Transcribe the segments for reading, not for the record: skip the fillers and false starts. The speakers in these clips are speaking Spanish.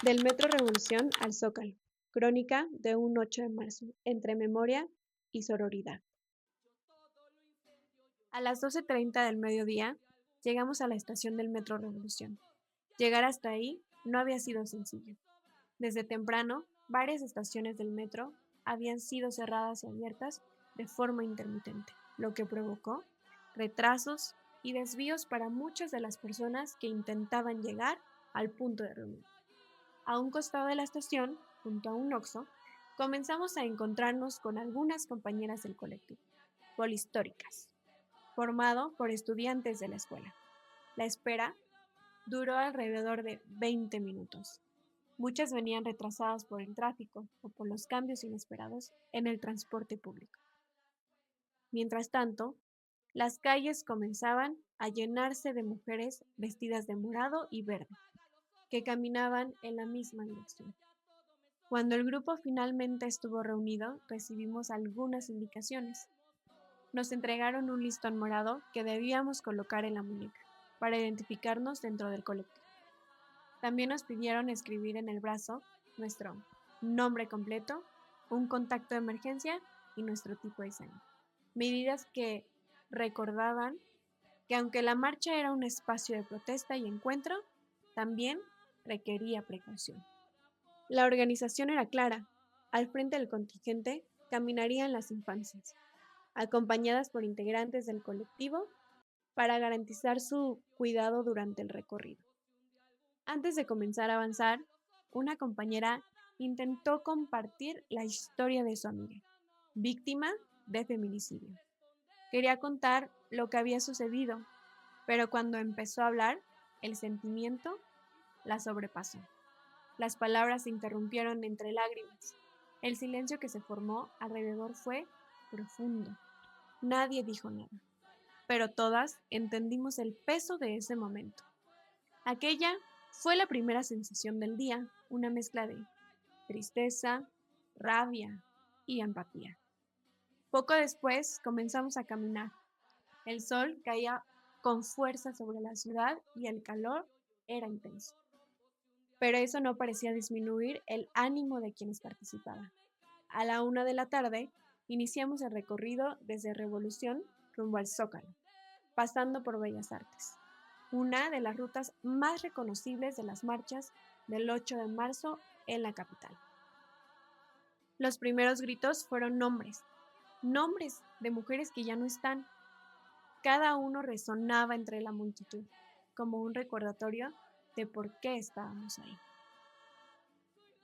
Del Metro Revolución al Zócalo. Crónica de un 8 de marzo, entre memoria y sororidad. A las 12:30 del mediodía, llegamos a la estación del Metro Revolución. Llegar hasta ahí no había sido sencillo. Desde temprano, varias estaciones del metro habían sido cerradas y abiertas de forma intermitente, lo que provocó retrasos y desvíos para muchas de las personas que intentaban llegar al punto de reunión. A un costado de la estación, junto a un Oxxo, comenzamos a encontrarnos con algunas compañeras del colectivo, Polihistóricas, formado por estudiantes de la escuela. La espera duró alrededor de 20 minutos. Muchas venían retrasadas por el tráfico o por los cambios inesperados en el transporte público. Mientras tanto, las calles comenzaban a llenarse de mujeres vestidas de morado y verde, que caminaban en la misma dirección. Cuando el grupo finalmente estuvo reunido, recibimos algunas indicaciones. Nos entregaron un listón morado que debíamos colocar en la muñeca para identificarnos dentro del colectivo. También nos pidieron escribir en el brazo nuestro nombre completo, un contacto de emergencia y nuestro tipo de sangre. Medidas que recordaban que aunque la marcha era un espacio de protesta y encuentro, también requería precaución. La organización era clara. Al frente del contingente caminarían las infancias, acompañadas por integrantes del colectivo para garantizar su cuidado durante el recorrido. Antes de comenzar a avanzar, una compañera intentó compartir la historia de su amiga, víctima de feminicidio. Quería contar lo que había sucedido, pero cuando empezó a hablar, el sentimiento la sobrepasó. Las palabras se interrumpieron entre lágrimas. El silencio que se formó alrededor fue profundo. Nadie dijo nada, pero todas entendimos el peso de ese momento. Aquella fue la primera sensación del día, una mezcla de tristeza, rabia y empatía. Poco después comenzamos a caminar. El sol caía con fuerza sobre la ciudad y el calor era intenso. Pero eso no parecía disminuir el ánimo de quienes participaban. A la 1 de la tarde, iniciamos el recorrido desde Revolución rumbo al Zócalo, pasando por Bellas Artes, una de las rutas más reconocibles de las marchas del 8 de marzo en la capital. Los primeros gritos fueron nombres de mujeres que ya no están. Cada uno resonaba entre la multitud, como un recordatorio de por qué estábamos ahí.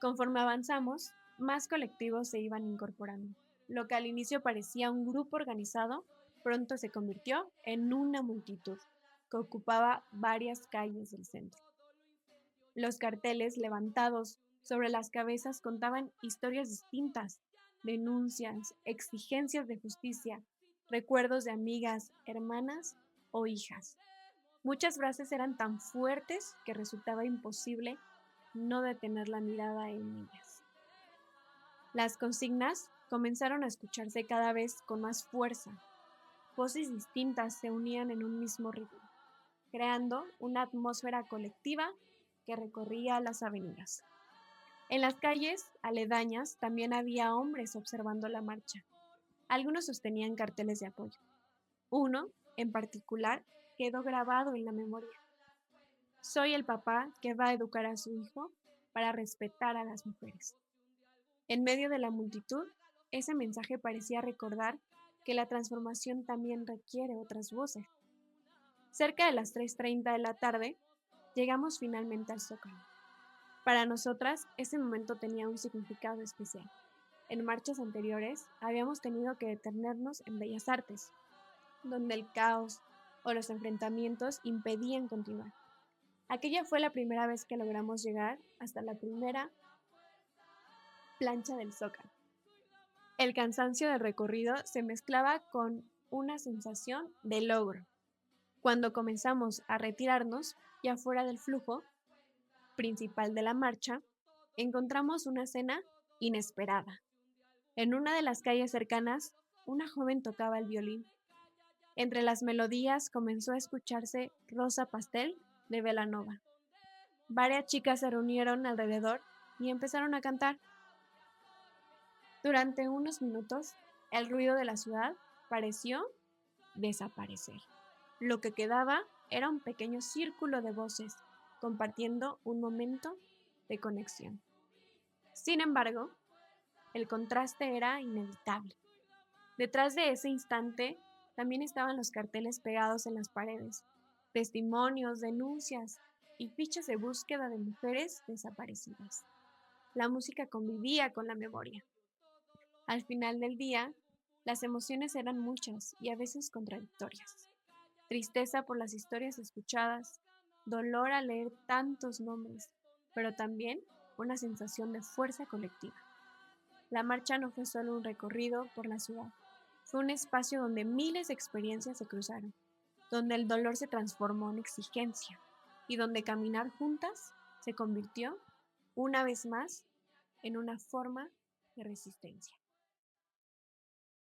Conforme avanzamos, más colectivos se iban incorporando. Lo que al inicio parecía un grupo organizado, pronto se convirtió en una multitud que ocupaba varias calles del centro. Los carteles levantados sobre las cabezas contaban historias distintas, denuncias, exigencias de justicia, recuerdos de amigas, hermanas o hijas. Muchas frases eran tan fuertes que resultaba imposible no detener la mirada en ellas. Las consignas comenzaron a escucharse cada vez con más fuerza. Voces distintas se unían en un mismo ritmo, creando una atmósfera colectiva que recorría las avenidas. En las calles aledañas también había hombres observando la marcha. Algunos sostenían carteles de apoyo. Uno, en particular, quedó grabado en la memoria. Soy el papá que va a educar a su hijo para respetar a las mujeres. En medio de la multitud, ese mensaje parecía recordar que la transformación también requiere otras voces. Cerca de las 3:30 de la tarde, llegamos finalmente al Zócalo. Para nosotras, ese momento tenía un significado especial. En marchas anteriores, habíamos tenido que detenernos en Bellas Artes, donde el caos o los enfrentamientos impedían continuar. Aquella fue la primera vez que logramos llegar hasta la primera plancha del Zócalo. El cansancio del recorrido se mezclaba con una sensación de logro. Cuando comenzamos a retirarnos, ya fuera del flujo principal de la marcha, encontramos una escena inesperada. En una de las calles cercanas, una joven tocaba el violín. Entre las melodías comenzó a escucharse Rosa Pastel de Belanova. Varias chicas se reunieron alrededor y empezaron a cantar. Durante unos minutos, el ruido de la ciudad pareció desaparecer. Lo que quedaba era un pequeño círculo de voces compartiendo un momento de conexión. Sin embargo, el contraste era inevitable. Detrás de ese instante también estaban los carteles pegados en las paredes, testimonios, denuncias y fichas de búsqueda de mujeres desaparecidas. La música convivía con la memoria. Al final del día, las emociones eran muchas y a veces contradictorias. Tristeza por las historias escuchadas, dolor al leer tantos nombres, pero también una sensación de fuerza colectiva. La marcha no fue solo un recorrido por la ciudad, fue un espacio donde miles de experiencias se cruzaron, donde el dolor se transformó en exigencia y donde caminar juntas se convirtió, una vez más, en una forma de resistencia.